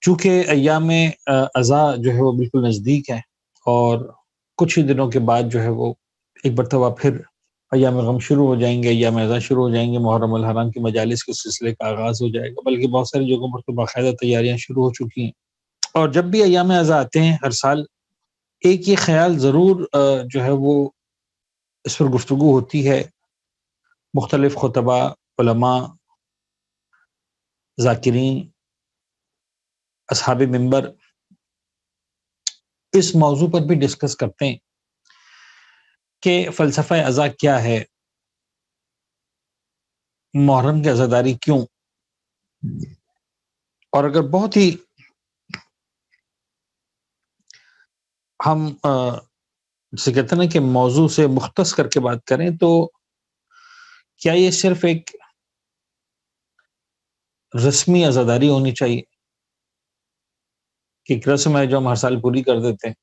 چونکہ ایام عزا جو ہے وہ بالکل نزدیک ہے اور کچھ ہی دنوں کے بعد جو ہے وہ ایک مرتبہ پھر ایام غم شروع ہو جائیں گے، ایام عزا شروع ہو جائیں گے، محرم الحرام کی مجالس کے سلسلے کا آغاز ہو جائے گا، بلکہ بہت ساری جگہوں پر تو باقاعدہ تیاریاں شروع ہو چکی ہیں۔ اور جب بھی ایام عزا آتے ہیں ہر سال ایک یہ خیال ضرور جو ہے وہ اس پر گفتگو ہوتی ہے، مختلف خطباء، علماء، ذاکرین، اصحاب منبر اس موضوع پر بھی ڈسکس کرتے ہیں کہ فلسفہ عزا کیا ہے، محرم کی عزاداری کیوں، اور اگر بہت ہی ہم جسے کہتے ہیں نا کہ موضوع سے مختص کر کے بات کریں تو کیا یہ صرف ایک رسمی عزاداری ہونی چاہیے کہ ایک رسم ہے جو ہم ہر سال پوری کر دیتے ہیں،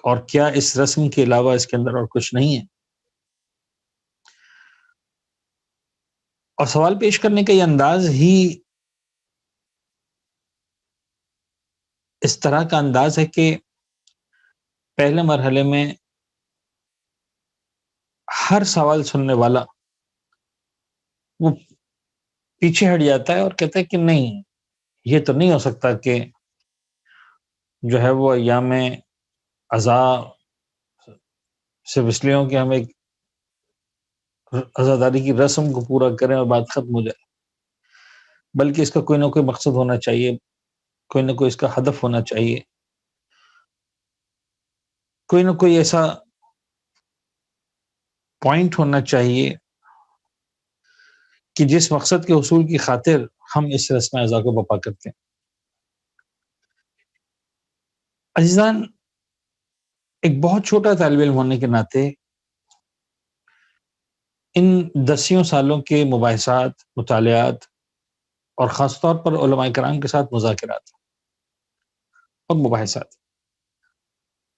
اور کیا اس رسم کے علاوہ اس کے اندر اور کچھ نہیں ہے؟ اور سوال پیش کرنے کا یہ انداز ہی اس طرح کا انداز ہے کہ پہلے مرحلے میں ہر سوال سننے والا وہ پیچھے ہٹ جاتا ہے اور کہتا ہے کہ نہیں، یہ تو نہیں ہو سکتا کہ جو ہے وہ ایام عزا صرف اس لیے ہو کہ ہم ایک عزاداری کی رسم کو پورا کریں اور بات ختم ہو جائے، بلکہ اس کا کوئی نہ کوئی مقصد ہونا چاہیے، کوئی نہ کوئی اس کا ہدف ہونا چاہیے، کوئی نہ کوئی ایسا پوائنٹ ہونا چاہیے کہ جس مقصد کے حصول کی خاطر ہم اس رسم عزا کو بپا کرتے ہیں۔ عزیزان، ایک بہت چھوٹا طالب علم ہونے کے ناطے ان دسیوں سالوں کے مباحثات، مطالعات اور خاص طور پر علماء کرام کے ساتھ مذاکرات اور مباحثات،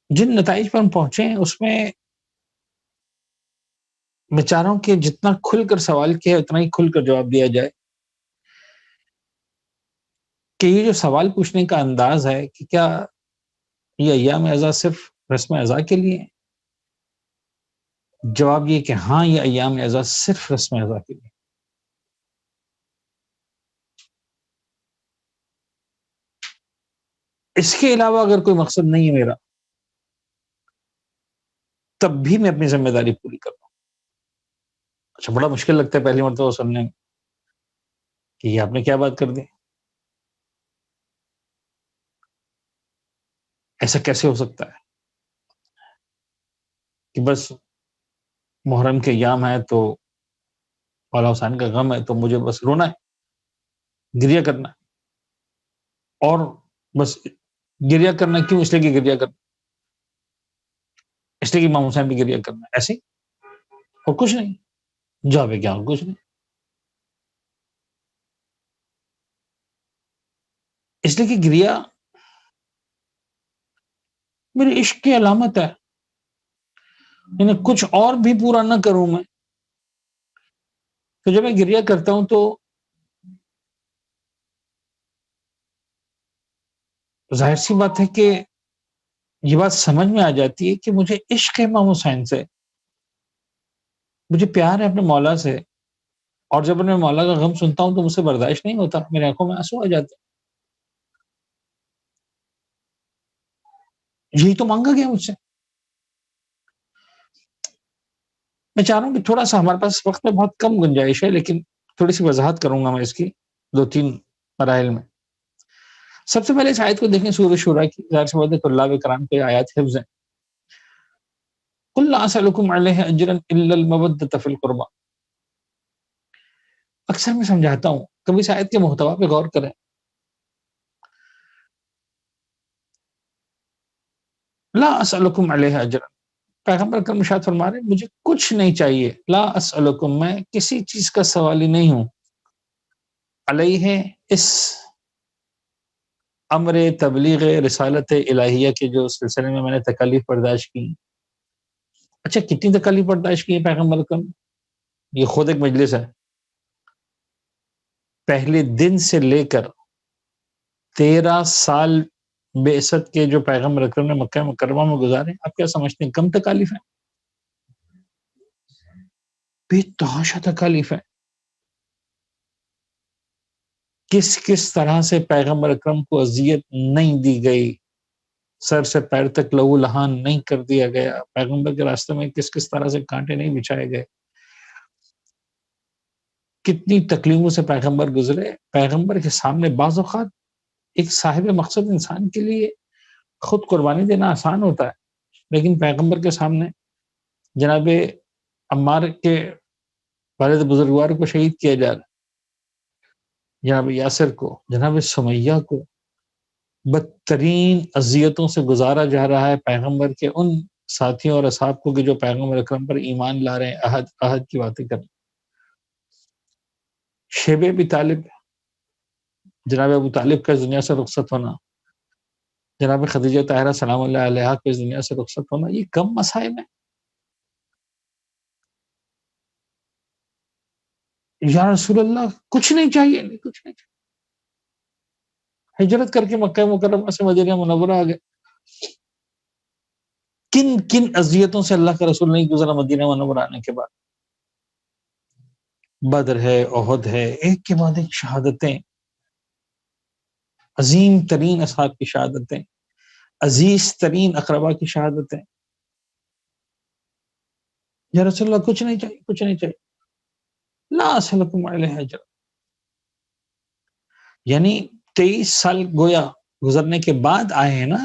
جن نتائج پر ہم پہنچے ہیں اس میں میں چاہ رہا ہوں کہ جتنا کھل کر سوال کیا ہے اتنا ہی کھل کر جواب دیا جائے کہ یہ جو سوال پوچھنے کا انداز ہے کہ کیا یہ ایام عزا صرف رسم عزا کے لیے ہے؟ جواب یہ کہ ہاں، یہ ایام عزا صرف رسم عزا کے لیے۔ اس کے علاوہ اگر کوئی مقصد نہیں ہے میرا، تب بھی میں اپنی ذمہ داری پوری کر رہا ہوں۔ اچھا، بڑا مشکل لگتا ہے پہلی مرتبہ سننے میں کہ یہ آپ نے کیا بات کر دی، ایسا کیسے ہو سکتا ہے کہ بس محرم کے ایام ہے تو مولا حسین کا غم ہے تو مجھے بس رونا ہے، گریہ کرنا ہے، اور بس گریہ کرنا کیوں؟ اس لیے کہ گریہ کرنا، اس لیے کہ امام حسین بھی گریہ کرنا ہے، ایسے اور کچھ نہیں، جواب ہے کیا اور کچھ نہیں، اس لیے کہ گریہ میرے عشق کی علامت ہے، یعنی کچھ اور بھی پورا نہ کروں میں تو جب میں گریہ کرتا ہوں تو ظاہر سی بات ہے کہ یہ بات سمجھ میں آ جاتی ہے کہ مجھے عشق ہے امام حسین سے، مجھے پیار ہے اپنے مولا سے، اور جب میں مولا کا غم سنتا ہوں تو مجھ سے برداشت نہیں ہوتا، میرے آنکھوں میں آنسو آ جاتے ہیں۔ یہی تو مانگا گیا مجھ سے۔ میں چاہ رہا ہوں کہ تھوڑا سا، ہمارے پاس وقت میں بہت کم گنجائش ہے، لیکن تھوڑی سی وضاحت کروں گا میں اس کی 2-3 مراحل میں۔ سب سے پہلے اس آیت کو دیکھیں، سورہ شورا کی، ظاہر سی بات ہے طلاب کرام کے آیات حفظ ہیں۔ قل لا اسألکم علیہ اجرا الا المودۃ فی القربى۔ اکثر میں سمجھاتا ہوں، کبھی اس آیت کے محتوا پہ غور کریں۔ لا اسألکم علیہ اجرا، پیغمبر اکرم ارشاد فرما رہے ہیں مجھے کچھ نہیں چاہیے، لا اسألکم، میں کسی چیز کا سوالی نہیں ہوں، علیہ، اس امر تبلیغ رسالت الہیہ کے جو سلسلے میں نے تکالیف برداشت کی۔ اچھا، کتنی تکالیف برداشت کی ہے پیغمبر اکرم؟ یہ خود ایک مجلس ہے۔ پہلے دن سے لے کر 13 سال بعثت کے جو پیغمبر اکرم نے مکہ مکرمہ میں گزارے، آپ کیا سمجھتے ہیں کم تکالیف ہیں؟ بے تحاشا تکالیف ہے. کس کس طرح سے پیغمبر اکرم کو اذیت نہیں دی گئی، سر سے پیر تک لہو لہان نہیں کر دیا گیا، پیغمبر کے راستے میں کس کس طرح سے کانٹے نہیں بچھائے گئے، کتنی تکلیفوں سے پیغمبر گزرے. پیغمبر کے سامنے بعض اوقات ایک صاحب مقصد انسان کے لیے خود قربانی دینا آسان ہوتا ہے، لیکن پیغمبر کے سامنے جناب عمار کے والد بزرگوار کو شہید کیا جا رہا، جناب یاسر کو، جناب سمیہ کو بدترین اذیتوں سے گزارا جا رہا ہے، پیغمبر کے ان ساتھیوں اور اصحاب کو کہ جو پیغمبر اکرم پر ایمان لا رہے ہیں، عہد کی باتیں کر رہے ہیں. شیب ابی طالب، جناب ابو طالب کا اس دنیا سے رخصت ہونا، جناب خدیجہ طاہرہ سلام اللہ علیہا کو اس دنیا سے رخصت ہونا، یہ کم مصائب ہیں؟ یا رسول اللہ کچھ نہیں چاہیے، نہیں کچھ نہیں چاہیے. ہجرت کر کے مکہ مکرمہ سے مدینہ منورہ آ گئے. کن کن اذیتوں سے اللہ کا رسول نہیں گزرا مدینہ منورہ آنے کے بعد. بدر ہے، احد ہے، ایک کے بعد ایک شہادتیں، عظیم ترین اصحاب کی شہادتیں، عزیز ترین اقربا کی شہادتیں. یا رسول اللہ کچھ نہیں چاہیے، کچھ نہیں چاہیے. لا اسألکم علیہ اجرا. یعنی 23 سال گویا گزرنے کے بعد آئے ہیں نا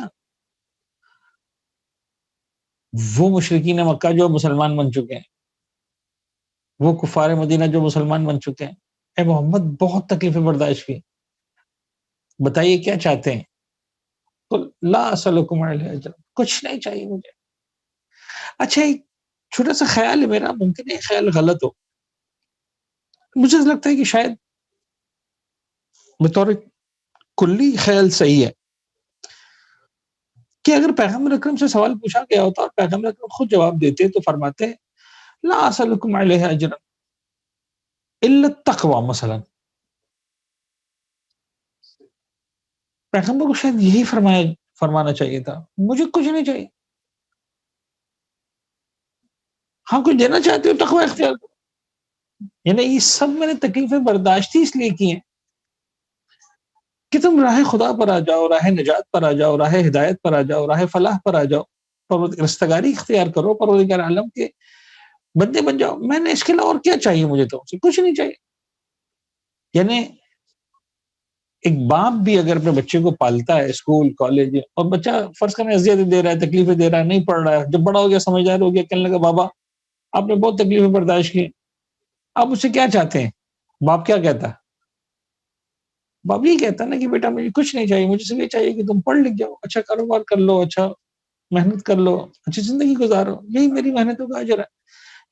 وہ مشرکین مکہ جو مسلمان بن چکے ہیں، وہ کفار مدینہ جو مسلمان بن چکے ہیں. اے محمد بہت تکلیفیں برداشت کی، بتائیے کیا چاہتے ہیں؟ قل لا اسألکم علیہ اجرا، کچھ نہیں چاہیے مجھے. اچھا ایک چھوٹا سا خیال ہے میرا، ممکن ہے خیال غلط ہو، مجھے لگتا ہے کہ شاید بطور کلی خیال صحیح ہے کہ اگر پیغمبر اکرم سے سوال پوچھا گیا ہوتا اور پیغمبر اکرم خود جواب دیتے تو فرماتے لا اسألکم علیہ اجرا الا التقوی مثلا. پیغمبر کو شاید یہی فرمانا چاہیے تھا، مجھے کچھ نہیں چاہیے، ہاں کچھ دینا چاہتے ہو تقوی اختیار کرو. یعنی یہ سب میں نے تکلیفیں برداشت اس لیے کی ہیں کہ تم راہ خدا پر آ جاؤ، راہ نجات پر آ جاؤ، راہ ہدایت پر آ جاؤ، راہ فلاح پر آ جاؤ، رستگاری اختیار کرو، پروردگار عالم کے بندے بن جاؤ. میں نے اس کے علاوہ اور کیا چاہیے مجھے؟ تو کچھ نہیں چاہیے. یعنی ایک باپ بھی اگر اپنے بچے کو پالتا ہے اسکول کالج اور بچہ فرض کرنے اذیتیں دے رہا ہے، تکلیفیں دے رہا ہے، نہیں پڑھ رہا ہے، جب بڑا ہو گیا سمجھدار ہو گیا، کہنے لگا بابا آپ نے بہت تکلیفیں برداشت کی، آپ اس سے کیا چاہتے ہیں؟ باپ کیا کہتا ہے؟ باپ یہ کہتا ہے نا کہ بیٹا مجھے کچھ نہیں چاہیے، مجھے صرف یہ چاہیے کہ تم پڑھ لکھ جاؤ، اچھا کاروبار کر لو، اچھا محنت کر لو، اچھی زندگی گزارو، یہی میری محنتوں کا اجر ہے.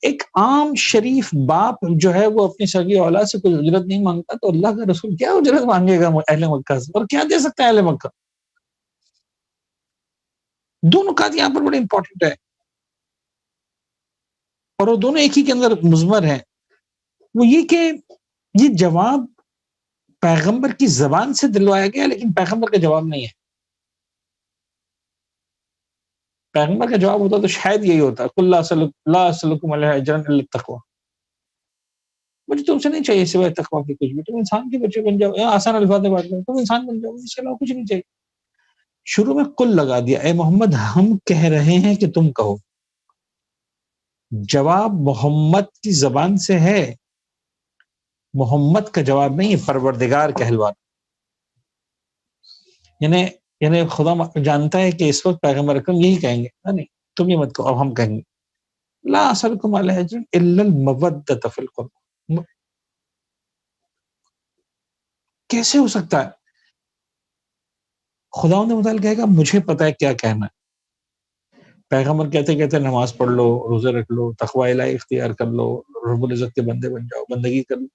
ایک عام شریف باپ جو ہے وہ اپنی سگی اولاد سے کوئی اجرت نہیں مانگتا تو اللہ کا رسول کیا اجرت مانگے گا اہل مکہ سے، اور کیا دے سکتا ہے اہل مکہ؟ دو نکات یہاں پر بڑے امپورٹنٹ ہے اور وہ دونوں ایک ہی کے اندر مضمر ہیں. وہ یہ کہ یہ جواب پیغمبر کی زبان سے دلوایا گیا لیکن پیغمبر کا جواب نہیں ہے. پیغمبر کا جواب ہوتا تو شاید یہی ہوتا قل لا اسألکم علیہ اجرا الا التقوی، مجھے تم سے نہیں چاہیے سوائے تقوی کے کچھ بھی، تم انسان کے بچے بن جاؤ، آسان الفاظ میں بات کرو، تم انسان بن جاؤ، اس کے علاوہ کچھ نہیں چاہیے. شروع میں قل لگا دیا، اے محمد ہم کہہ رہے ہیں کہ تم کہو. جواب محمد کی زبان سے ہے، محمد کا جواب نہیں ہے، پروردگار کہلوانا. یعنی خدا جانتا ہے کہ اس وقت پیغمبر اکرم یہی کہیں گے، نہیں تم یہ مت کہو، اب ہم کہیں گے لا اسألکم علیہ اجرا الا المودۃ فی القربى. کیسے ہو سکتا ہے؟ خداوند متعال کہے گا مجھے پتا ہے کیا کہنا ہے. پیغمبر کہتے کہتے نماز پڑھ لو، روزے رکھ لو، تقوی الہی اختیار کر لو، رب العزت کے بندے بن جاؤ، بندگی کر لو.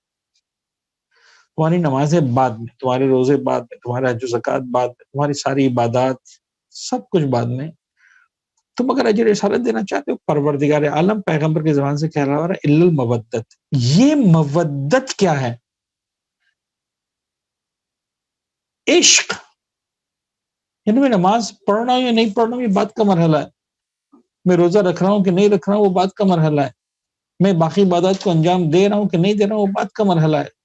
تمہاری نمازیں بعد میں، تمہارے روزے بعد میں، تمہارا حج و زکوٰۃ بعد میں، تمہاری ساری عبادات سب کچھ بعد میں. تم اگر اجر رسالت دینا چاہتے ہو، پروردگار عالم پیغمبر کی زبان سے کہہ رہا ہے الا المودۃ. یہ مودت کیا ہے؟ عشق یعنی میں نماز پڑھ رہا ہوں یا نہیں پڑھ رہا ہوں یہ بات کا مرحلہ ہے، میں روزہ رکھ رہا ہوں کہ نہیں رکھ رہا ہوں وہ بات کا مرحلہ ہے، میں باقی عبادات کو انجام دے رہا ہوں کہ نہیں دے رہا ہوں وہ بات کا مرحلہ ہے۔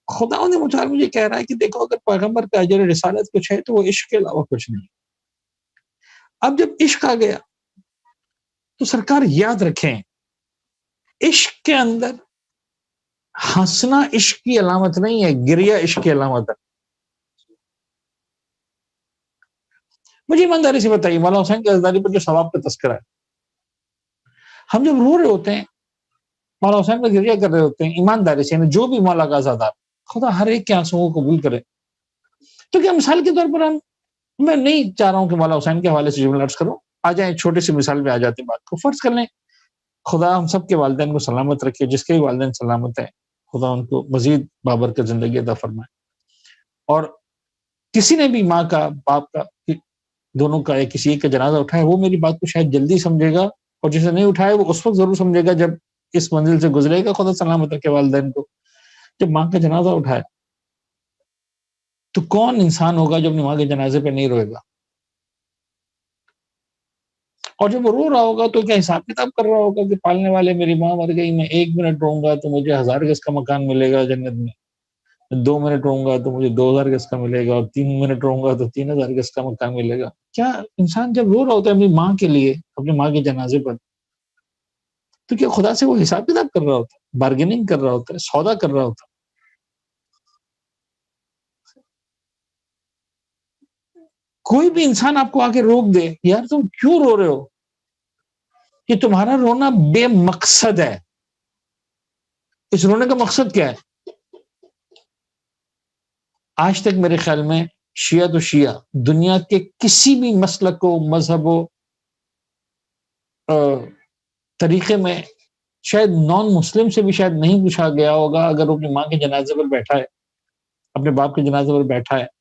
خدا نے مجھے مجھے کہہ رہا ہے کہ دیکھو اگر پیغمبر کا اجر رسالت کچھ ہے تو وہ عشق کے علاوہ کچھ نہیں۔ اب جب عشق آ گیا تو سرکار یاد رکھیں، عشق کے اندر ہنسنا عشق کی علامت نہیں ہے، گریا عشق کی علامت ہے۔ مجھے ایمانداری سے بتائیے، مولانا حسین کی عزاداری پر جو ثواب کا تذکرہ ہے، ہم جب رو رہے ہوتے ہیں مولانا حسین پر گریا کر رہے ہوتے ہیں، ایمانداری سے یعنی جو بھی مولا کا عزادار، خدا ہر ایک کے آنسوؤں کو قبول کرے۔ تو کیا مثال کے طور پر میں نہیں چاہ رہا ہوں کہ مولا حسین کے حوالے سے جملہ عرض کروں، آ جائیں ایک چھوٹی سی مثال پہ آ جاتی بات کو، فرض کر لیں خدا ہم سب کے والدین کو سلامت رکھے، جس کے بھی والدین سلامت ہیں خدا ان کو مزید بابرکت زندگی عطا فرمائے، اور کسی نے بھی ماں کا باپ کا دونوں کا یا کسی ایک کا جنازہ اٹھایا، وہ میری بات کو شاید جلدی سمجھے گا، اور جسے نہیں اٹھایا وہ اس وقت ضرور سمجھے گا جب اس منزل سے گزرے گا، خدا سلامت رکھے والدین کو۔ جب ماں کا جنازہ اٹھایا تو کون انسان ہوگا جو اپنی ماں کے جنازے پہ نہیں روئے گا؟ اور جب وہ رو رہا ہوگا تو کیا حساب کتاب کر رہا ہوگا کہ پالنے والے میری ماں مر گئی، میں 1 منٹ رہوں گا تو مجھے 1000 گز کا مکان ملے گا جنت میں، 2 منٹ رہوں گا تو مجھے 2000 گز کا ملے گا، اور 3 منٹ رہوں گا تو 3000 گز کا مکان ملے گا؟ کیا انسان جب رو رہا ہوتا ہے اپنی ماں کے لیے، اپنی ماں کے جنازے پر، تو کیا خدا سے وہ حساب کتاب کر رہا ہوتا ہے، بارگیننگ کر رہا ہوتا ہے، سودا کر رہا ہوتا ہے؟ کوئی بھی انسان آپ کو آ کے روک دے، یار تم کیوں رو رہے ہو، کہ تمہارا رونا بے مقصد ہے، اس رونے کا مقصد کیا ہے؟ آج تک میرے خیال میں شیعہ تو شیعہ دنیا کے کسی بھی مسلک و مذہب و طریقے میں شاید نان مسلم سے بھی شاید نہیں پوچھا گیا ہوگا، اگر وہ اپنی ماں کے جنازے پر بیٹھا ہے، اپنے باپ کے جنازے پر بیٹھا ہے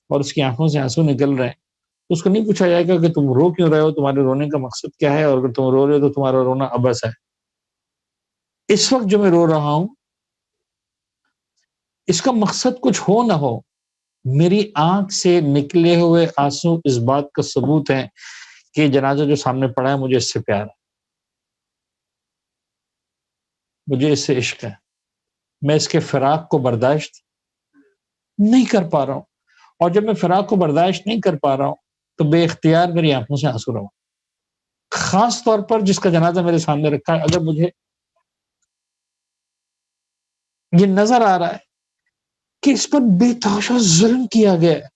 اور اس کی آنکھوں سے آنسو نکل رہے ہیں، تو اس کو نہیں پوچھا جائے گا کہ تم رو کیوں رہے ہو، تمہارے رونے کا مقصد کیا ہے، اور اگر تم رو رہے ہو تو تمہارا رونا عبث ہے۔ اس وقت جو میں رو رہا ہوں اس کا مقصد کچھ ہو نہ ہو، میری آنکھ سے نکلے ہوئے آنسو اس بات کا ثبوت ہے کہ جنازہ جو سامنے پڑا ہے مجھے اس سے پیار ہے، مجھے اس سے عشق ہے، میں اس کے فراق کو برداشت نہیں کر پا رہا ہوں، اور جب میں فراق کو برداشت نہیں کر پا رہا ہوں تو بے اختیار میری آنکھوں سے آنسو رہا ہوں۔ خاص طور پر جس کا جنازہ میرے سامنے رکھا ہے، اگر مجھے یہ نظر آ رہا ہے کہ اس پر بے تحاشا ظلم کیا گیا ہے،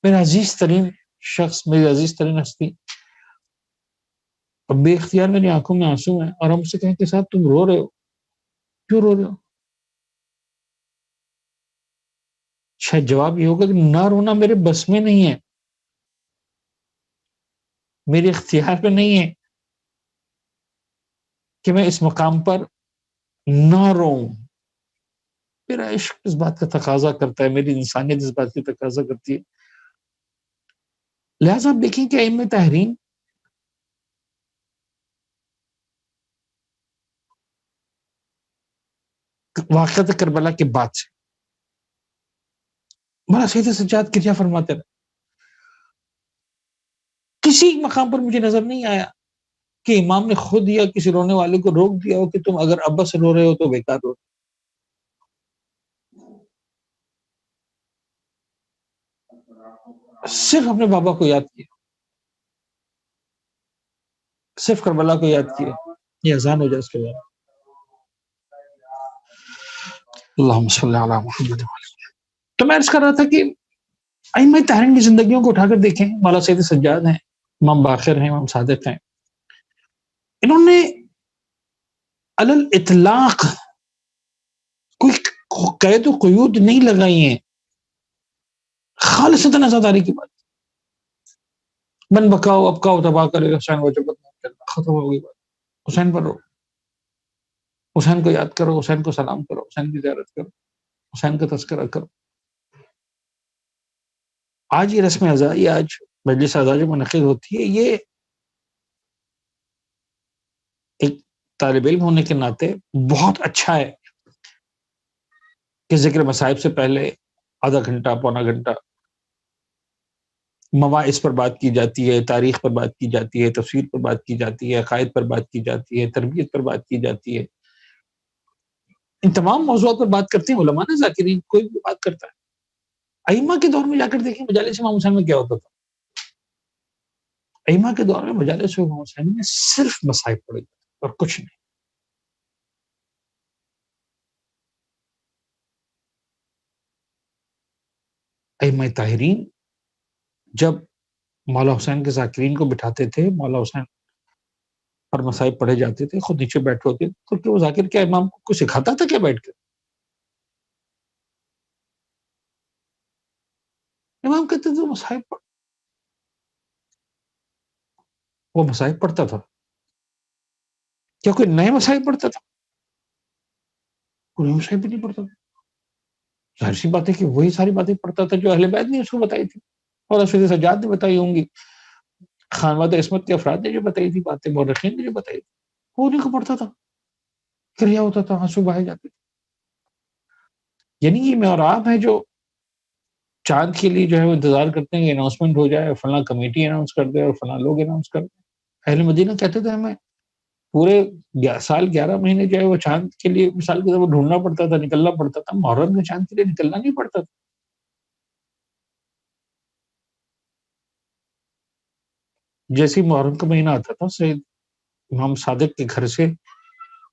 میرا عزیز ترین شخص، میری عزیز ترین ہستی، اور بے اختیار میری آنکھوں میں آنسو ہیں، اور ہم سے کہیں کہ صاحب تم رو رہے ہو، کیوں رو رہے ہو؟ شاید جواب یہ ہوگا کہ نہ رونا میرے بس میں نہیں ہے، میرے اختیار پہ نہیں ہے کہ میں اس مقام پر نہ روں۔ میرا عشق اس بات کا تقاضا کرتا ہے، میری انسانیت اس بات کی تقاضا کرتی ہے۔ لہٰذا آپ دیکھیں کہ ائمہ تحریم واقعۃ کربلا کے بعد سے مولانا سید سجاد کریا فرماتے رہے، کسی مقام پر مجھے نظر نہیں آیا کہ امام نے خود یا کسی رونے والے کو روک دیا ہو کہ تم اگر ابا سے رو رہے ہو تو بیکار رو، صرف اپنے بابا کو یاد کیا، صرف کربلا کو یاد کیا۔ یہ اذان ہو جائے اس کے بعد اللہم صلی علی محمد۔ تو میں عرض کر رہا تھا کہ ائمہ تحریم کی زندگیوں کو اٹھا کر دیکھیں، مولانا سید سجاد ہیں، امام باقر ہیں، امام صادق ہیں، انہوں نے علی الاطلاق کوئی قید و قیود نہیں لگائی ہیں، خالصتاً عزاداری کی بات، من بکاؤ اب کاؤ تباہ کرے گا حسین وجبت ختم ہو گئی بات، حسین پر رو، حسین کو یاد کرو، حسین کو سلام کرو، حسین کی زیارت کرو، حسین کا تذکرہ کرو۔ آج یہ رسم عزائی، آج مجلس عزا جو منعقد ہوتی ہے، یہ ایک طالب علم ہونے کے ناطے بہت اچھا ہے کہ ذکر مصائب سے پہلے آدھا گھنٹہ پونا گھنٹہ مواعظ پر بات کی جاتی ہے، تاریخ پر بات کی جاتی ہے، تفسیر پر بات کی جاتی ہے، عقائد پر بات کی جاتی ہے، تربیت پر بات کی جاتی ہے. ان تمام موضوعات پر بات کرتے ہیں علماء نا، ذاکرین کوئی بھی بات کرتا ہے. ائمہ کے دور میں جا کر دیکھیں مجالس امام حسین میں کیا ہوتا تھا. ائمہ کے دور میں مجالس امام حسین میں صرف مصائب پڑے جاتے اور کچھ نہیں. ائمہ طاہرین جب مولا حسین کے ذاکرین کو بٹھاتے تھے، مولا حسین پر مصائب پڑھے جاتے تھے، خود نیچے بیٹھے ہوتے تو کہ وہ ذاکر کیا امام کو سکھاتا تھا کیا بیٹھ کے؟ امام کہتے تھے مصائب پڑھ. وہ مصائب پڑھتا تھا. کیا کوئی نئے مصائب پڑھتا تھا؟ کوئی نئے مصائب بھی نہیں پڑھتا تھا. ظاہر سی بات ہے کہ وہی ساری باتیں پڑھتا تھا جو اہل بیت نے اس کو بتائی تھی اور رسول سجاد نے بتائی ہوں گی، خانواد عصمت کے افراد نے جو بتائی تھی باتیں، مورخین نے جو بتائی تھی، وہ انہیں کو پڑھتا تھا. کریا ہوتا تھا، آنسو بہائے جاتے تھے. یعنی یہ معراب ہے جو چاند کے لیے جو ہے وہ انتظار کرتے ہیں کہ اناؤنسمنٹ ہو جائے، فلاں کمیٹی اناؤنس کر دے اور فلاں لوگ اناؤنس کر دیں. اہل مدینہ کہتے تھے ہمیں پورے سال 11 مہینے جو ہے وہ چاند کے لیے مثال کے طور پر ڈھونڈنا پڑتا تھا، نکلنا پڑتا تھا. محرم میں چاند کے لیے نکلنا نہیں پڑتا تھا. جیسے محرم کا مہینہ آتا تھا سید امام صادق کے گھر سے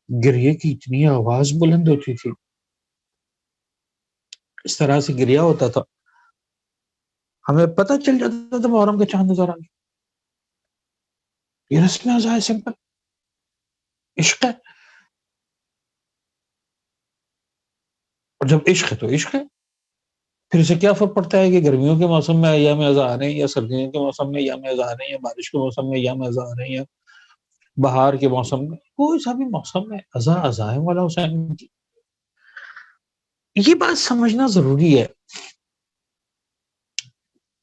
گریے کی اتنی آواز بلند ہوتی تھی، اس طرح سے گریا ہوتا تھا، ہمیں پتہ چل جاتا تھا محرم کا چاند نظر آ گیا. یہ رسم ازا ہے، سمپل عشق ہے. اور جب عشق ہے تو عشق ہے. پھر اسے کیا فرق پڑتا ہے کہ گرمیوں کے موسم میں ایام ازا آ رہے ہیں یا سردیوں کے موسم میں ایام ازا آ رہے ہیں یا بارش کے موسم میں ایام ازا آ رہے ہیں یا بہار کے موسم میں. کوئی سا بھی موسم میں ازا ازا ہے مولا حسین کی. یہ بات سمجھنا ضروری ہے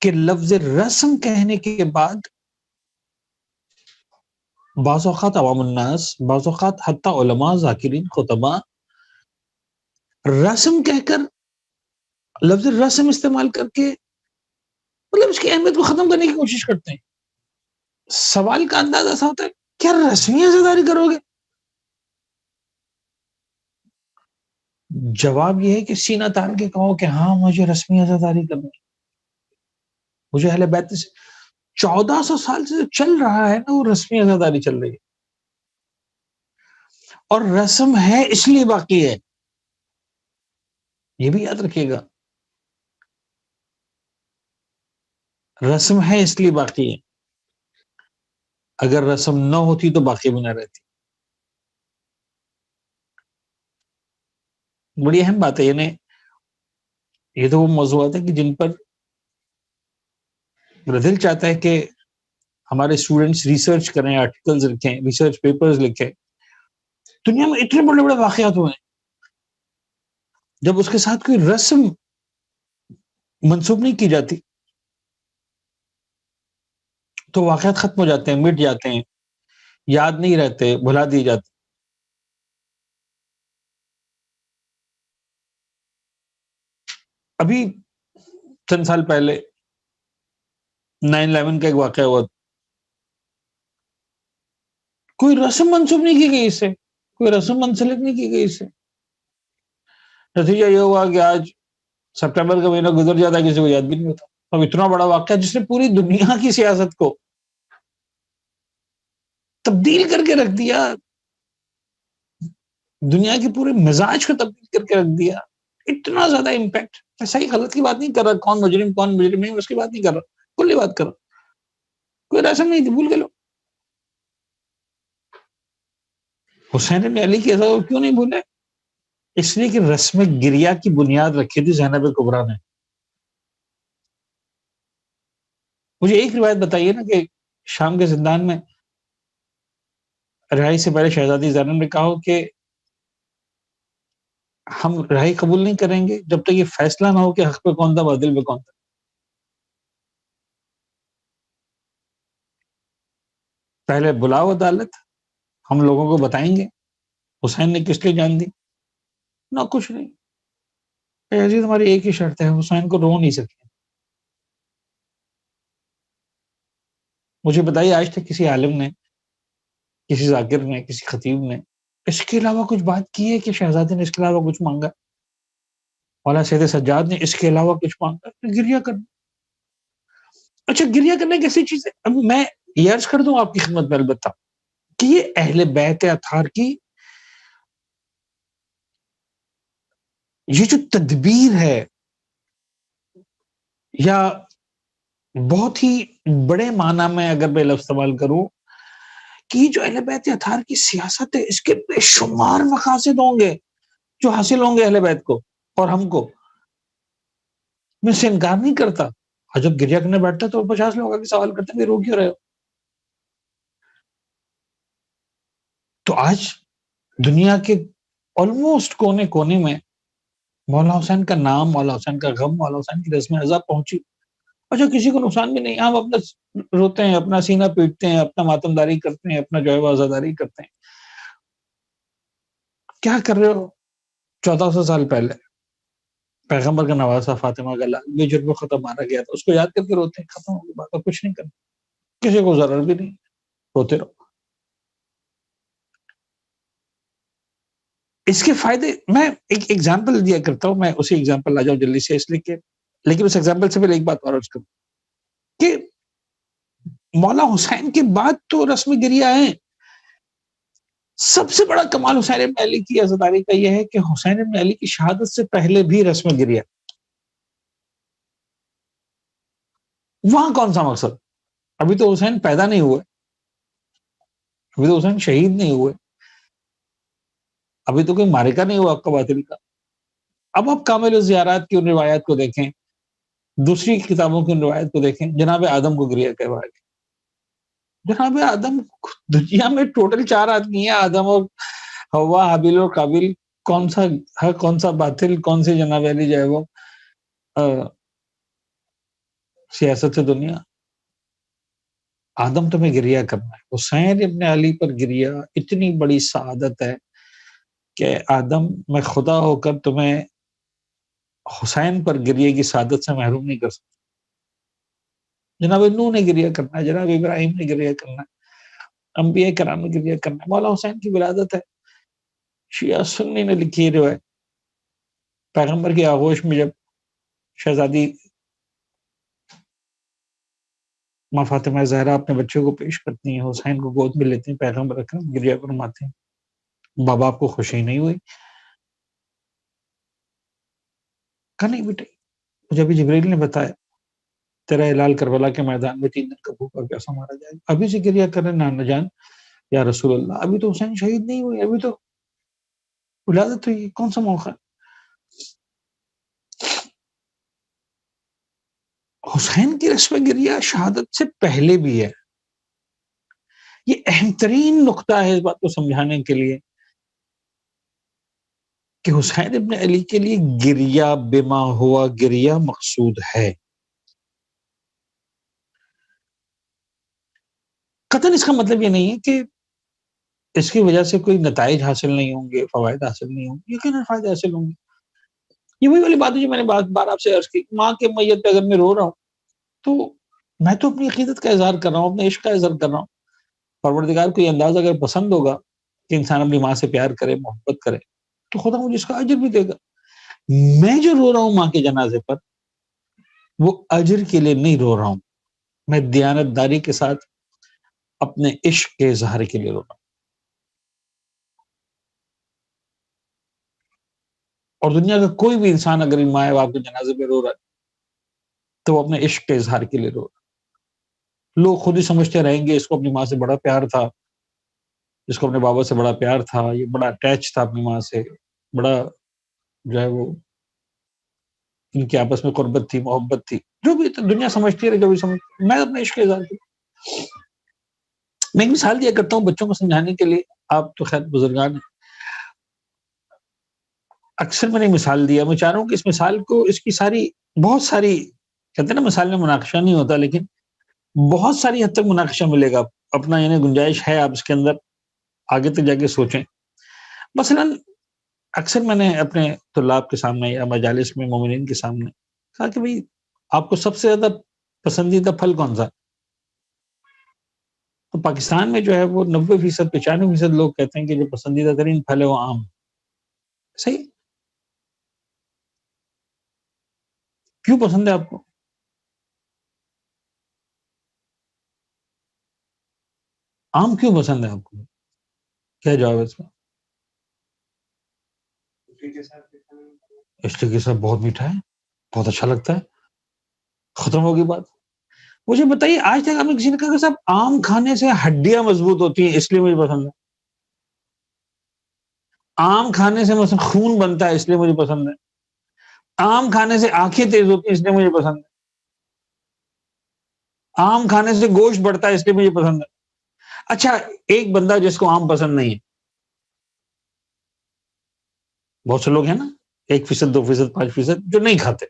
کہ لفظ رسم کہنے کے بعد بعض اوقات عوام الناس، بعض اوقات حتی علماء، ذاکرین، خطباء رسم کہہ کر لفظ رسم استعمال کر کے مطلب اس کی اہمیت کو ختم کرنے کی کوشش کرتے ہیں. سوال کا انداز ایسا ہوتا ہے کیا رسمی عزاداری کرو گے؟ جواب یہ ہے کہ سینہ تان کے کہو کہ ہاں مجھے رسمی عزاداری کرنی ہے. مجھے اہل بیت سے 1400 سال سے چل رہا ہے نا، وہ رسمی عزاداری چل رہی ہے اور رسم ہے اس لیے باقی ہے. یہ بھی یاد رکھیے گا، رسم ہے اس لیے باقی ہے. اگر رسم نہ ہوتی تو باقی بھی نہ رہتی. بڑی اہم بات ہے. یعنی یہ تو وہ موضوعات ہیں کہ جن پر میرا دل چاہتا ہے کہ ہمارے اسٹوڈنٹس ریسرچ کریں، آرٹیکلز لکھیں، ریسرچ پیپرز لکھیں. دنیا میں اتنے بڑے بڑے واقعات ہوئے ہیں، جب اس کے ساتھ کوئی رسم منسوب نہیں کی جاتی تو واقعات ختم ہو جاتے ہیں، مٹ جاتے ہیں، یاد نہیں رہتے، بھلا دیے جاتے. ابھی چند سال پہلے 9/11 کا ایک واقعہ ہوا. کوئی رسم منسوب نہیں کی گئی اس سے، کوئی رسم منسلک نہیں کی گئی اس سے. نتیجہ یہ ہوا کہ آج سپٹمبر کا مہینہ گزر جاتا ہے، کسی کو یاد بھی نہیں ہوتا. اب اتنا بڑا واقعہ جس نے پوری دنیا کی سیاست کو تبدیل کر کے رکھ دیا، دنیا کے پورے مزاج کو تبدیل کر کے رکھ دیا، اتنا زیادہ امپیکٹ. صحیح غلط کی بات نہیں کر رہا، کون مجرم کون مجرم نہیں، اس کی بات نہیں کر رہا، کلی بات کر رہا. کوئی رسم نہیں تھی، بھول کے لو. حسین بن علی کی عزت کیوں نہیں بھولے؟ اس لیے کہ رسم گریا کی بنیاد رکھی تھی زینب کبریٰ نے. مجھے ایک روایت بتائیے نا کہ شام کے زندان میں رہائی سے پہلے شہزادی زینب نے کہا کہ ہم رہائی قبول نہیں کریں گے جب تک یہ فیصلہ نہ ہو کہ حق پہ کون تھا، باطل پہ کون تھا. پہلے بلاؤ عدالت، ہم لوگوں کو بتائیں گے. حسین نے کس لیے جان دی؟ نہ کچھ نہیں. یزید ہماری ایک ہی شرط ہے، حسین کو رو نہیں سکتے. مجھے بتائیے آج تک کسی عالم نے، کسی ذاکر نے، کسی خطیب نے اس کے علاوہ کچھ بات کی ہے کہ شہزادے نے اس کے علاوہ کچھ مانگا؟ مولانا سید سجاد نے اس کے علاوہ کچھ مانگا؟ گریہ کرنا. اچھا گریہ کرنا کیسی چیز ہے؟ اب میں یہ عرض کر دوں آپ کی خدمت میں البتہ کہ یہ اہل بیت اطہار کی یہ جو تدبیر ہے، یا بہت ہی بڑے معنی میں اگر میں لفظ استعمال کروں کہ جو اہل بیت اطہار کی سیاست ہے، اس کے بے شمار مقاصد ہوں گے جو حاصل ہوں گے اہل بیت کو اور ہم کو. میں سے انکار نہیں کرتا. اور جب گریہ کرنے بیٹھتا تو 50 لوگ آگے سوال کرتے ہیں رو کیوں رہے ہو؟ تو آج دنیا کے آلموسٹ کونے کونے میں مولا حسین کا نام، مولا حسین کا غم، مولا حسین کی رسم ازا پہنچی. اچھا کسی کو نقصان بھی نہیں، ہم اپنا روتے ہیں، اپنا سینہ پیٹتے ہیں، اپنا ماتمداری کرتے ہیں، اپنا جو ہے وہ عزاداری کرتے ہیں. کیا کر رہے ہو؟ 1400 سال پہلے پیغمبر کا نواسا فاطمہ کا لال بے جرم ختم مارا گیا تھا، اس کو یاد کر کے روتے ہیں. ختم ہو گئی بات، اور کچھ نہیں کرنا، کسی کو ضرر بھی نہیں، روتے رہو. اس کے فائدے میں ایک ایگزامپل دیا کرتا ہوں، میں اسی ایگزامپل آ جاؤں جلدی سے اس لیے کہ، لیکن اس ایگزامپل سے پہلے ایک بات اور عرض کروں کہ مولا حسین کے بعد تو رسم گریہ ہیں. سب سے بڑا کمال حسین ابن علی کی عزاداری کا یہ ہے کہ حسین ابن علی کی شہادت سے پہلے بھی رسم گریہ. وہاں کون سا مقصد؟ ابھی تو حسین پیدا نہیں ہوئے، ابھی تو حسین شہید نہیں ہوئے، ابھی تو کوئی معرکہ نہیں ہوا قباتل کا. اب آپ کامل الزیارات کی ان روایات کو دیکھیں، دوسری کتابوں کی ان روایت کو دیکھیں. جناب آدم کو گریہ کہوایا گیا. جناب آدم، دنیا میں ٹوٹل 4 آدمی ہیں، آدم اور حوا، حابیل اور قابیل. کون سا حق، کون سا باطل، کون سی جناب علی جو ہے وہ سیاست سے دنیا. آدم تمہیں گریہ کرنا ہے. حسین ابن علی پر گریہ اتنی بڑی سعادت ہے کہ آدم میں خدا ہو کر تمہیں حسین پر گریہ کی سعادت سے محروم نہیں کر سکتا. جناب نوح نے گریہ کرنا ہے، جناب ابراہیم نے گریہ کرنا ہے، انبیاء کرام نے گریہ کرنا ہے. مولا حسین کی ولادت ہے. شیعہ سنی نے لکھی ہے روایت، پیغمبر کی آغوش میں جب شہزادی ماں فاطمہ زہرا اپنے بچے کو پیش کرتی ہیں، حسین کو گود میں لیتے ہیں، پیغمبر اکرم گریہ فرماتے ہیں. بابا آپ کو خوشی نہیں ہوئی؟ کہا نہیں بیٹے، مجھے ابھی جبریل نے بتایا تیرا ہلال کربلا کے میدان میں 3 دن کا بھوکا پیاسا مارا جائے گا. ابھی سے گریہ کرے نانا جان یا رسول اللہ، ابھی تو حسین شہید نہیں ہوئے، ابھی تو ولادت ہوئی، کون سا موقع؟ حسین کی رسم گریہ شہادت سے پہلے بھی ہے. یہ اہم ترین نقطہ ہے اس بات کو سمجھانے کے لیے کہ حسین ابن علی کے لیے گریہ بما ہوا گریہ مقصود ہے. قطعاً اس کا مطلب یہ نہیں ہے کہ اس کی وجہ سے کوئی نتائج حاصل نہیں ہوں گے، فوائد حاصل نہیں ہوں گے. یقیناً فائدے حاصل ہوں گے. یہ وہی والی بات ہے جو میں نے بار آپ سے عرض کی. ماں کے میت پہ اگر میں رو رہا ہوں تو میں تو اپنی عقیدت کا اظہار کر رہا ہوں، اپنے عشق کا اظہار کر رہا ہوں. پروردگار کو یہ انداز اگر پسند ہوگا کہ انسان اپنی ماں سے پیار کرے، محبت کرے، تو خدا مجھے اس کا اجر بھی دے گا. میں جو رو رہا ہوں ماں کے جنازے پر، وہ اجر کے لیے نہیں رو رہا ہوں، میں دیانت داری کے ساتھ اپنے عشق کے اظہار کے لیے رو رہا ہوں. اور دنیا کا کوئی بھی انسان اگر ان ماں باپ کے جنازے پہ رو رہا ہے تو وہ اپنے عشق کے اظہار کے لیے رو رہا ہے. لوگ خود ہی سمجھتے رہیں گے اس کو اپنی ماں سے بڑا پیار تھا، اس کو اپنے بابا سے بڑا پیار تھا، یہ بڑا اٹیچ تھا اپنی ماں سے، بڑا جو ہے وہ ان کی آپس میں قربت تھی، محبت تھی. جو بھی دنیا سمجھتی رہے، جو بھی سمجھ، میں اپنے عشق کے اظہار کے لیے. میں ایک مثال دیا کرتا ہوں بچوں کو سمجھانے کے لیے. آپ تو خیر بزرگان ہیں، اکثر میں نے مثال دیا. میں چاہ رہا ہوں کہ اس مثال کو، اس کی ساری بہت ساری، کہتے ہیں نا مثال میں مناقشہ نہیں ہوتا، لیکن بہت ساری حد تک مناقشہ ملے گا. اپنا یعنی گنجائش ہے، آپ اس کے اندر آگے تک جا کے سوچیں. مثلاً اکثر میں نے اپنے طلاب کے سامنے یا مجالس میں مومنین کے سامنے کہا کہ بھئی آپ کو سب سے زیادہ پسندیدہ پھل کون سا؟ تو پاکستان میں جو ہے وہ 90%، 95% لوگ کہتے ہیں کہ جو پسندیدہ ترین پھل ہے وہ آم. صحیح؟ کیوں پسند ہے آپ کو؟ آم کیوں پسند ہے آپ کو؟ کیا جواب ہے اس کا؟ اسٹے کے ساتھ بہت میٹھا ہے، بہت اچھا لگتا ہے، ختم ہوگی بات. مجھے بتائیے آج تک آپ نے کسی نے کہا کہ صاحب آم کھانے سے ہڈیاں مضبوط ہوتی ہیں اس لیے مجھے پسند ہے؟ آم کھانے سے مثلا خون بنتا ہے اس لیے مجھے پسند ہے؟ آم کھانے سے آنکھیں تیز ہوتی ہیں اس لیے مجھے پسند ہے؟ آم کھانے سے گوشت بڑھتا ہے اس لیے مجھے پسند ہے؟ اچھا، ایک بندہ جس کو آم پسند نہیں ہے، بہت سے لوگ ہیں نا، 1%، 2%، 5% جو نہیں کھاتے،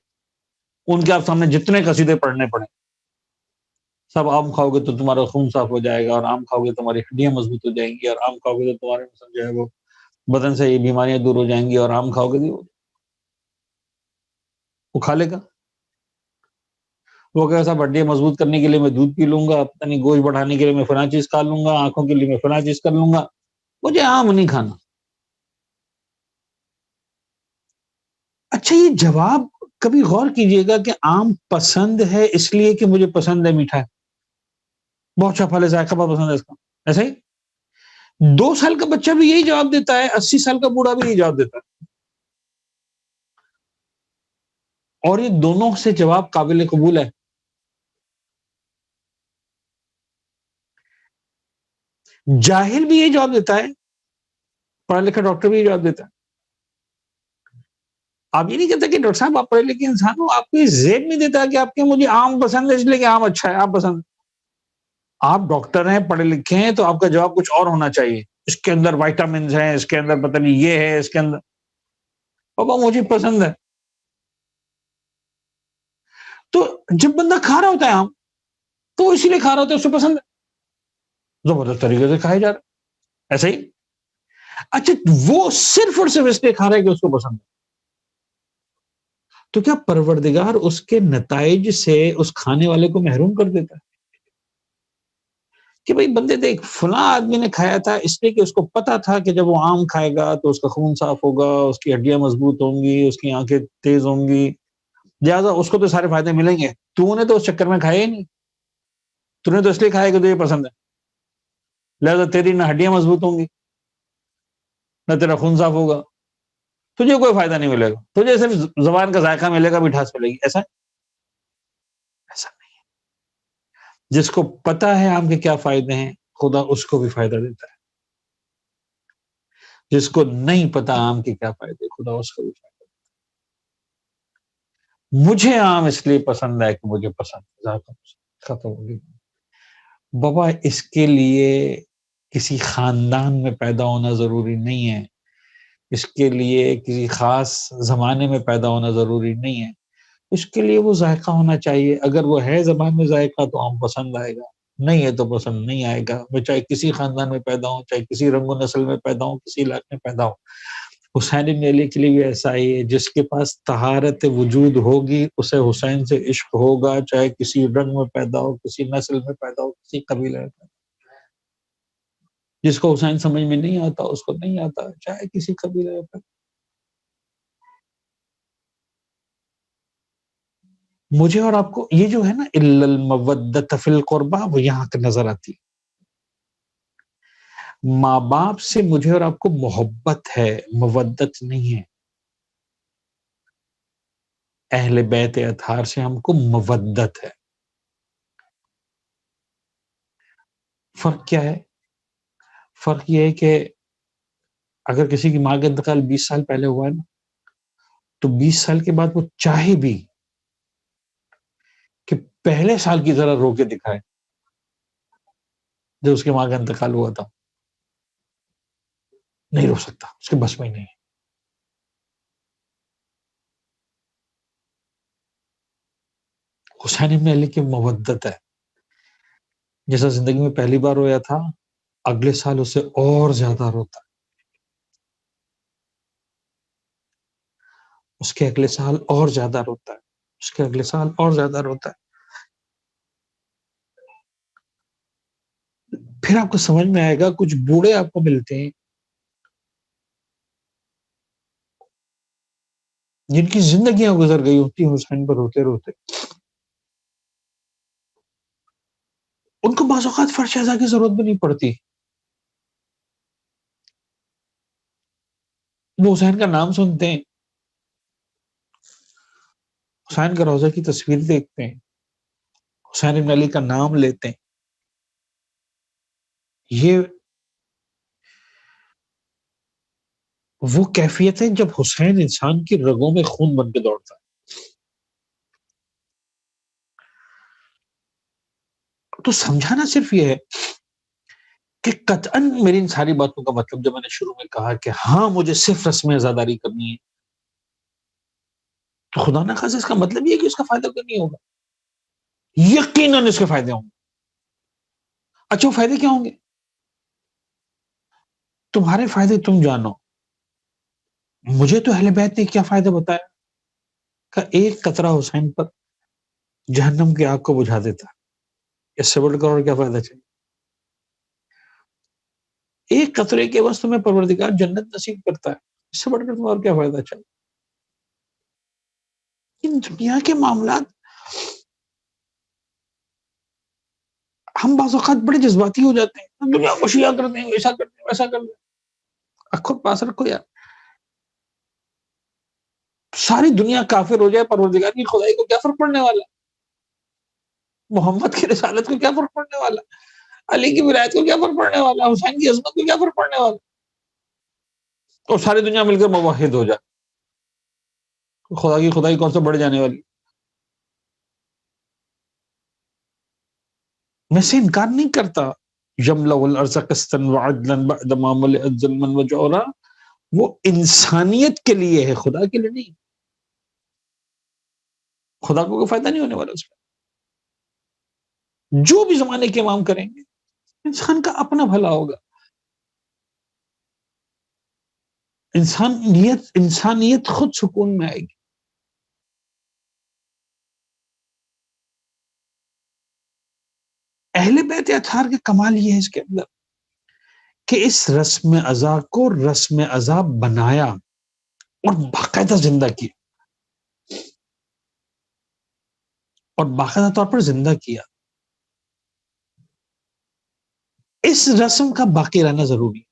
ان کے آپ سامنے جتنے قصیدے پڑھنے پڑے، سب آم کھاؤ گے تو تمہارا خون صاف ہو جائے گا، اور آم کھاؤ گے تو تمہاری ہڈیاں مضبوط ہو جائیں گی، اور آم کھاؤ گے تو تمہارے مثلا جو ہے وہ بدن سے یہ بیماریاں دور ہو جائیں گی، اور آم کھاؤ گے تو وہ کھا لے گا. وہ کہ صاحب ہڈیاں مضبوط کرنے کے لیے میں دودھ پی لوں گا، پتہ نہیں گوشت بڑھانے کے لیے میں فلاں چیز کھا لوں گا، آنکھوں کے لیے میں فلاں چیز کر لوں گا، مجھے آم نہیں کھانا. اچھا، یہ جواب کبھی غور کیجئے گا کہ آم پسند ہے اس لیے کہ مجھے پسند ہے میٹھا ہے، بہت اچھا پھل ہے، ذائقہ بہت پسند ہے اس کا. ایسا ہی 2 سال کا بچہ بھی یہی جواب دیتا ہے، 80 سال کا بوڑھا بھی یہی جواب دیتا ہے، اور یہ دونوں سے جواب قابل قبول ہے. جاہل بھی یہی جواب دیتا ہے، پڑھا لکھا ڈاکٹر بھی یہی جواب دیتا ہے. آپ یہ نہیں کہتے کہ ڈاکٹر صاحب آپ پڑھے لکھے انسان ہو، آپ کو یہ ذہن نہیں دیتا کہ آپ کے مجھے آم پسند ہے اس لیے کہ آم اچھا ہے، آم پسند. آپ ڈاکٹر ہیں، پڑھے لکھے ہیں، تو آپ کا جواب کچھ اور ہونا چاہیے. اس کے اندر وائٹامنز ہیں، اس کے اندر پتہ نہیں یہ ہے، اس کے اندر پاپا مجھے پسند ہے. تو جب بندہ کھا رہا ہوتا ہے آم، تو وہ اسی لیے کھا رہا ہوتا ہے، اس کو پسند ہے، زبردست طریقے سے کھایا جا رہا ہے. ایسا ہی اچھا، وہ صرف اور صرف اس لیے کھا رہا ہے کہ اس کو پسند ہے. تو کیا پروردگار اس کے نتائج سے اس کھانے والے کو محروم کر دیتا ہے کہ بھئی بندے دیکھ فلاں آدمی نے کھایا تھا اس لیے کہ اس کو پتا تھا کہ جب وہ آم کھائے گا تو اس کا خون صاف ہوگا، اس کی ہڈیاں مضبوط ہوں گی، اس کی آنکھیں تیز ہوں گی، لہٰذا اس کو تو سارے فائدے ملیں گے. تو نے تو اس چکر میں کھایا ہی نہیں، تو نے تو اس لیے کھایا کہ تجھے پسند ہے، لہٰذا تیری نہ ہڈیاں مضبوط ہوں گی، نہ تیرا خون صاف ہوگا، تجھے کوئی فائدہ نہیں ملے گا، تجھے صرف زبان کا ذائقہ ملے گا، مٹھاس ملے گی. ایسا ایسا نہیں. جس کو پتا ہے آم کے کیا فائدے ہیں، خدا اس کو بھی فائدہ دیتا ہے. جس کو نہیں پتا آم کے کیا فائدے، خدا اس کو بھی فائدہ. مجھے آم اس لیے پسند ہے کہ مجھے پسند ہے، ذائقہ پسند، ختم ہوگی بابا. اس کے لیے کسی خاندان میں پیدا ہونا ضروری نہیں ہے، اس کے لیے کسی خاص زمانے میں پیدا ہونا ضروری نہیں ہے. اس کے لیے وہ ذائقہ ہونا چاہیے. اگر وہ ہے زبان میں ذائقہ تو آم پسند آئے گا، نہیں ہے تو پسند نہیں آئے گا. میں چاہے کسی خاندان میں پیدا ہوں، چاہے کسی رنگ و نسل میں پیدا ہوں، کسی علاقے میں پیدا ہوں. حسین بن علی کے لیے بھی ایسا ہی ہے، جس کے پاس طہارت وجود ہوگی اسے حسین سے عشق ہوگا، چاہے کسی رنگ میں پیدا ہو، کسی نسل میں پیدا ہو، کسی قبیلے میں پیدا ہو. جس کو حسین سمجھ میں نہیں آتا اس کو نہیں آتا، چاہے کسی قبیلے میں پیدا ہو. مجھے اور آپ کو یہ جو ہے نا الا المودۃ فی القربہ، وہ یہاں تک نظر آتی ہے. ماں باپ سے مجھے اور آپ کو محبت ہے، مودت نہیں ہے. اہل بیت اطہار سے ہم کو مودت ہے. فرق کیا ہے؟ فرق یہ ہے کہ اگر کسی کی ماں کا انتقال 20 سال پہلے ہوا ہے نا، تو 20 سال کے بعد وہ چاہے بھی کہ پہلے سال کی طرح رو کے دکھائے جو اس کی ماں کا انتقال ہوا تھا، نہیں رو سکتا، اس کے بس میں ہی نہیں ہے. حسین ابن علی کی مودت ہے. جیسا زندگی میں پہلی بار رویا تھا، اگلے سال اسے اور زیادہ روتا ہے. اس کے اگلے سال اور زیادہ روتا ہے، اس کے اگلے سال اور زیادہ روتا ہے. پھر آپ کو سمجھ میں آئے گا کچھ بوڑھے آپ کو ملتے ہیں جن کی زندگیاں گزر گئی ہوتی ہیں حسین پر روتے روتے. ان کو بعض اوقات فرش ازا کی ضرورت بھی نہیں پڑتی. وہ حسین کا نام سنتے ہیں، حسین کا روضہ کی تصویر دیکھتے ہیں، حسین بن علی کا نام لیتے ہیں. یہ وہ کیفیت ہے جب حسین انسان کی رگوں میں خون بن کے دوڑتا ہے. تو سمجھانا صرف یہ ہے کہ قطعاً میری ان ساری باتوں کا مطلب جب میں نے شروع میں کہا کہ ہاں مجھے صرف رسم عزاداری کرنی ہے، تو خدا نہ خاصا اس کا مطلب یہ ہے کہ اس کا فائدہ کوئی نہیں ہوگا. یقیناً اس کے فائدے ہوں گے. اچھا وہ فائدے کیا ہوں گے؟ تمہارے فائدے تم جانو. مجھے تو اہل بیت نے کیا فائدہ بتایا کہ ایک قطرہ حسین پر جہنم کی آگ کو بجھا دیتا. اس سے بڑھ کر اور کیا فائدہ چاہیے؟ ایک قطرے کے بس تمہیں پروردگار جنت نصیب کرتا ہے، اس سے بڑھ کر تمہیں اور کیا فائدہ چاہیے؟ ان دنیا کے معاملات ہم بعض اوقات بڑے جذباتی ہو جاتے ہیں، دنیا کو شیعہ کرتے ہیں، ایسا کرتے ہیں ویسا کرتے ہیں. خود پاس رکھو یار. ساری دنیا کافر ہو جائے، پروردگار کی خدائی کو کیا فرق پڑنے والا؟ محمد کی رسالت کو کیا فرق پڑنے والا؟ علی کی ولایت کو کیا فرق پڑنے والا؟ حسین کی عظمت کو کیا فرق پڑنے والا؟ اور ساری دنیا مل کر موحد ہو جائے، خدا کی خدائی کون سے بڑھ جانے والی؟ میں سے انکار نہیں کرتا. یملأ الارض قسطا وعدلا بعد ما ملئت ظلما وجورا، وہ انسانیت کے لیے ہے، خدا کے لیے نہیں. خدا کو کوئی فائدہ نہیں ہونے والا اس میں. جو بھی زمانے کے امام کریں گے انسان کا اپنا بھلا ہوگا. انسانیت خود سکون میں آئے گی. اہل بیت اطہار کا کمال یہ ہے اس کے اندر کہ اس رسم ازا کو رسم ازا بنایا اور باقاعدہ زندہ کیا، اور باقاعدہ طور پر زندہ کیا. اس رسم کا باقی رہنا ضروری ہے.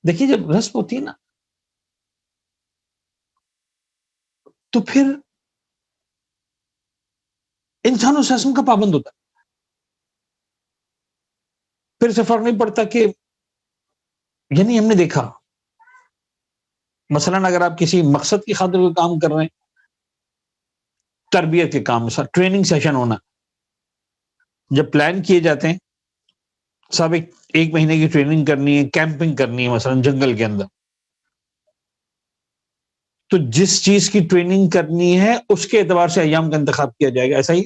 دیکھیے جب رسم ہوتی ہے نا تو پھر انسان اس رسم کا پابند ہوتا ہے. پھر سے فرق نہیں پڑتا کہ یعنی ہم نے دیکھا مثلا اگر آپ کسی مقصد کی خاطر کوئی کام کر رہے ہیں، تربیت کے کام، ٹریننگ سیشن ہونا، جب پلان کیے جاتے ہیں صاحب ایک مہینے کی ٹریننگ کرنی ہے، کیمپنگ کرنی ہے مثلا جنگل کے اندر، تو جس چیز کی ٹریننگ کرنی ہے اس کے اعتبار سے ایام کا انتخاب کیا جائے گا. ایسا ہی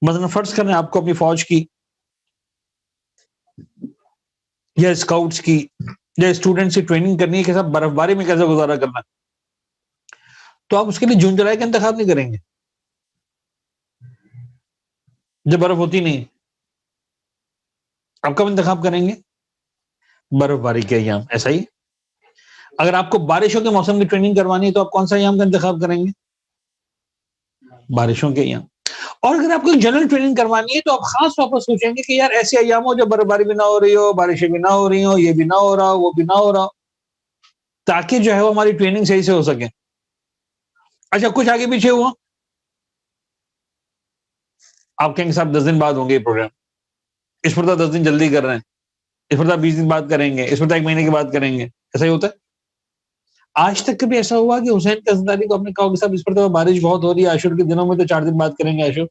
مثلا فرض کریں آپ کو اپنی فوج کی یا اسکاؤٹس کی یا اسٹوڈنٹس کی ٹریننگ کرنی ہے کہ صاحب برف باری میں کیسے گزارا کرنا ہے، تو آپ اس کے لیے جون جولائی کا انتخاب نہیں کریں گے جب برف ہوتی نہیں. آپ کب انتخاب کریں گے؟ برف باری کے ایام. ایسا ہی اگر آپ کو بارشوں کے موسم کی ٹریننگ کروانی ہے تو آپ کون سا ایام کا انتخاب کریں گے؟ بارشوں کے ایام. اور اگر آپ کو جنرل ٹریننگ کروانی ہے تو آپ خاص طور پر سوچیں گے کہ یار ایسے ایام ہو جب برف باری بھی نہ ہو رہی ہو، بارشیں بھی نہ ہو رہی ہو، یہ بھی نہ ہو رہا ہو، وہ بھی نہ ہو رہا ہو، تاکہ جو ہے وہ ہماری ٹریننگ صحیح سے ہو سکے. اچھا کچھ آگے پیچھے ہوا، آپ کہیں گے صاحب 10 دن بعد ہوں گے یہ پروگرام، اس پر تو 10 دن جلدی کر رہے ہیں، اس پر تو 20 دن بعد کریں گے، اس پر تو 1 مہینے کے بعد کریں گے. ایسا ہی ہوتا ہے. آج تک کبھی ایسا ہوا کہ حسین کی عزاداری کو آپ نے کہا کہ صاحب اس پر تو بارش بہت ہو رہی ہے، عاشور کے دنوں میں تو 4 دن بعد کریں گے عاشور؟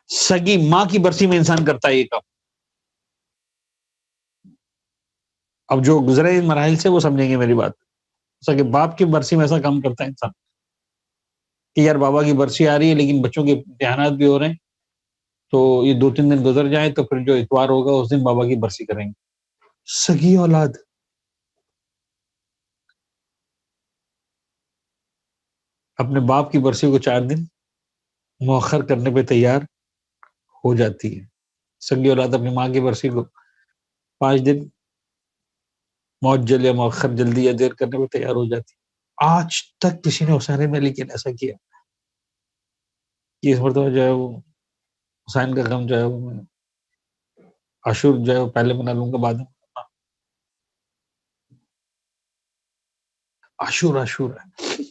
سگی ماں کی برسی میں انسان کرتا ہے یہ کام. اب جو گزرے ان مراحل سے وہ سمجھیں گے میری بات. سگے باپ کی برسی میں ایسا کام کرتا ہے انسان کہ یار بابا کی برسی آ رہی ہے لیکن بچوں کے امتحانات بھی ہو رہے ہیں، تو یہ 2-3 دن گزر جائیں تو پھر جو اتوار ہوگا اس دن بابا کی برسی کریں گے. سگی اولاد اپنے باپ کی برسی کو 4 دن مؤخر کرنے پہ تیار ہو جاتی ہے. سگی اولاد اپنی ماں کی برسی کو 5 دن معجل یا مؤخر جلدی یا دیر کرنے پہ تیار ہو جاتی ہے. آج تک کسی نے حسین میں لیکن ایسا کیا کہ اس مرتبہ جو ہے وہ حسین کا غم جو ہے وہ میں عاشور جو ہے وہ پہلے منا لوں گا بعد میں. عاشور ہے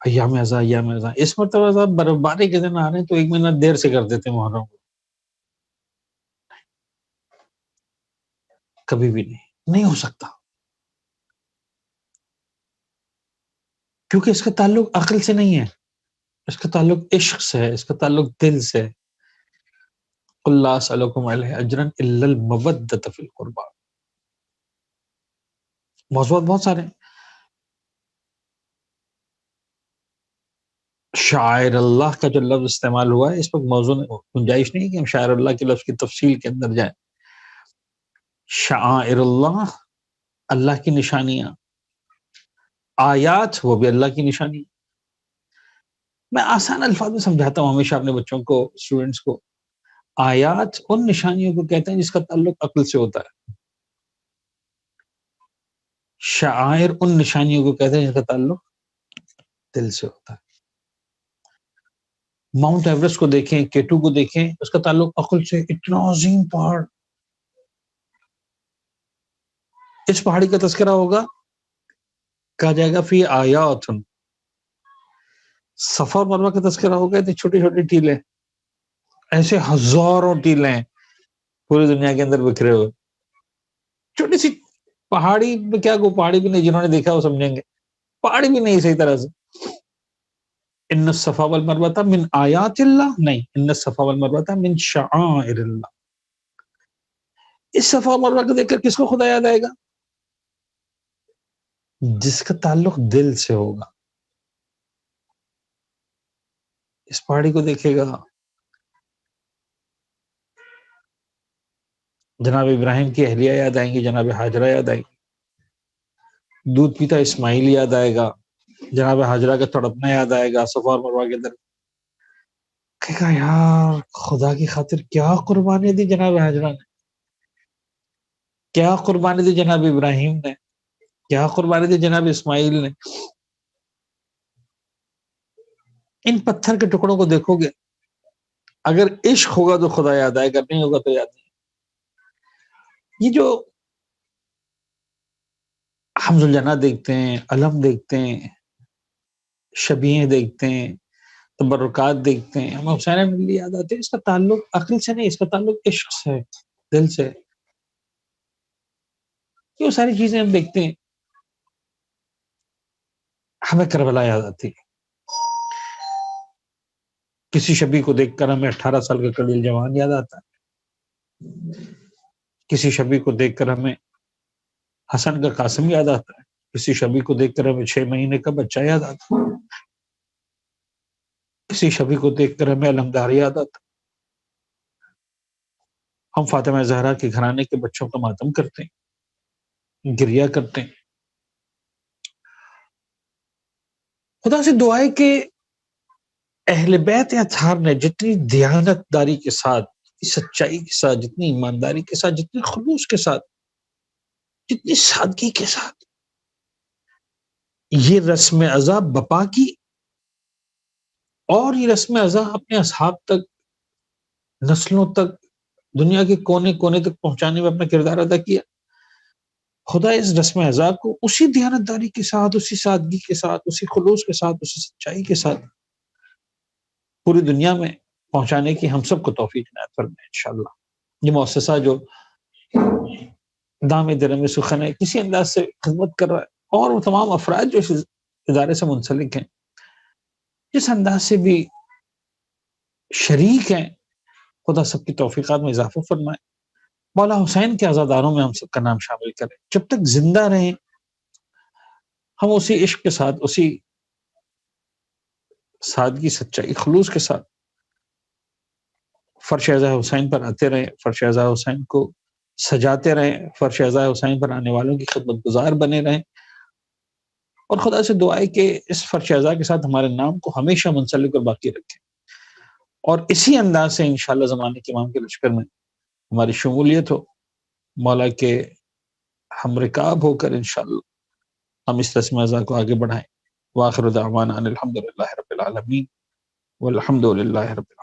ایام ازاں اس مرتبہ صاحب برفباری کے دن آ رہے ہیں تو 1 مہینہ دیر سے کر دیتے محرم کو. کبھی بھی نہیں ہو سکتا، کیونکہ اس کا تعلق عقل سے نہیں ہے، اس کا تعلق عشق سے ہے، اس کا تعلق دل سے ہے. قل لا اسألکم علیہ اجرا الا المودۃ فی القربى. موضوعات بہت سارے ہیں. شاعر اللہ کا جو لفظ استعمال ہوا ہے اس پر موضوع گنجائش نہیں ہے کہ ہم شاعر اللہ کے لفظ کی تفصیل کے اندر جائیں. شعائر اللہ، اللہ کی نشانیاں، آیات وہ بھی اللہ کی نشانی. میں آسان الفاظ میں سمجھاتا ہوں ہمیشہ اپنے بچوں کو، اسٹوڈنٹس کو. آیات ان نشانیوں کو کہتے ہیں جس کا تعلق عقل سے ہوتا ہے. شعائر ان نشانیوں کو کہتے ہیں جس کا تعلق دل سے ہوتا ہے. ماؤنٹ ایوریسٹ کو دیکھیں، K2 کو دیکھیں، اس کا تعلق عقل سے. اتنا عظیم پہاڑ، اس پہاڑی کا تذکرہ ہوگا، کہا جائے گا فی آیات. صفا اور مروہ کا تذکرہ ہوگا، اتنی چھوٹی چھوٹی ٹیلیں، ایسے ہزاروں ٹیلیں پوری دنیا کے اندر بکھرے ہوئے. چھوٹی سی پہاڑی میں کیا کو پہاڑی بھی نہیں، جنہوں نے دیکھا وہ سمجھیں گے پہاڑی بھی نہیں صحیح طرح سے. ان الصفا والمروہ من آیات اللہ، نہیں، ان الصفا والمروہ من شعائر اللہ. اس صفا اور مروہ کو دیکھ کر کس کو خدا یاد آئے گا؟ جس کا تعلق دل سے ہوگا. اس پہاڑی کو دیکھے گا، جناب ابراہیم کی اہلیہ یاد آئیں گی، جناب ہاجرہ یاد آئیں گی. دودھ پیتا اسماعیل یاد آئے گا، جناب ہاجرہ کا تڑپنا یاد آئے گا. صفا اور مروہ کے اندر کہے گا یار خدا کی خاطر کیا قربانی دی جناب ہاجرہ نے، کیا قربانی دی جناب ابراہیم نے، کیا قربانی دی جناب اسماعیل نے. ان پتھر کے ٹکڑوں کو دیکھو گے، اگر عشق ہوگا تو خدا یاد آئے گا، نہیں ہوگا تو یاد نہیں. یہ جو حمز الجنہ دیکھتے ہیں، علم دیکھتے ہیں، شبیہیں دیکھتے ہیں، تبرکات دیکھتے ہیں، ہمیں حسین ملی یاد آتے ہیں. اس کا تعلق عقل سے نہیں، اس کا تعلق عشق سے، دل سے. یہ ساری چیزیں ہم دیکھتے ہیں، ہمیں کربلا یاد آتی ہے. کسی شبی کو دیکھ کر ہمیں 18 سال کا کلیل جوان یاد آتا ہے. کسی شبی کو دیکھ کر ہمیں حسن کا قاسم یاد آتا ہے. کسی شبی کو دیکھ کر ہمیں 6 مہینے کا بچہ یاد آتا ہے. کسی شبی کو دیکھ کر ہمیں علمدار یاد آتا ہے. ہم فاطمہ زہرا کے گھرانے کے بچوں کا ماتم کرتے ہیں، گریہ کرتے ہیں. خدا سے دعا ہے کہ اہل بیت اطہار نے جتنی دیانت داری کے ساتھ، سچائی کے ساتھ، جتنی ایمانداری کے ساتھ، جتنی خلوص کے ساتھ، جتنی سادگی کے ساتھ یہ رسم ازا بپا کی، اور یہ رسم ازا اپنے اصحاب تک، نسلوں تک، دنیا کے کونے کونے تک پہنچانے میں اپنا کردار ادا کیا. خدا اس رسم ازا کو اسی دیانت داری کے ساتھ، اسی سادگی کے ساتھ، اسی خلوص کے ساتھ، اسی سچائی کے ساتھ پوری دنیا میں پہنچانے کی ہم سب کو توفیق عنایت فرمائے انشاءاللہ. یہ مؤسسہ جو دام درم سخن ہے، کسی انداز سے خدمت کر رہا ہے، اور وہ تمام افراد جو اس ادارے سے منسلک ہیں، جس انداز سے بھی شریک ہیں، خدا سب کی توفیقات میں اضافہ فرمائے. مولا حسین کے عزاداروں میں ہم سب کا نام شامل کریں. جب تک زندہ رہیں ہم اسی عشق کے ساتھ، اسی سادگی، سچائی، خلوص کے ساتھ فرش اعزا حسین پر آتے رہیں، فرش اعزا حسین کو سجاتے رہیں، فرش اعزا حسین پر آنے والوں کی خدمت گزار بنے رہیں. اور خدا سے دعا ہے کہ اس فرش اعضاء کے ساتھ ہمارے نام کو ہمیشہ منسلک اور باقی رکھے، اور اسی انداز سے انشاءاللہ زمانے کے امام کے لشکر میں ہماری شمولیت ہو، مولا کے ہم رکاب ہو کر انشاءاللہ ہم اس رسم اعضاء کو آگے بڑھائیں۔ وآخر دعوانا ان الحمد للہ رب العالمین والحمد للہ رب العالمین۔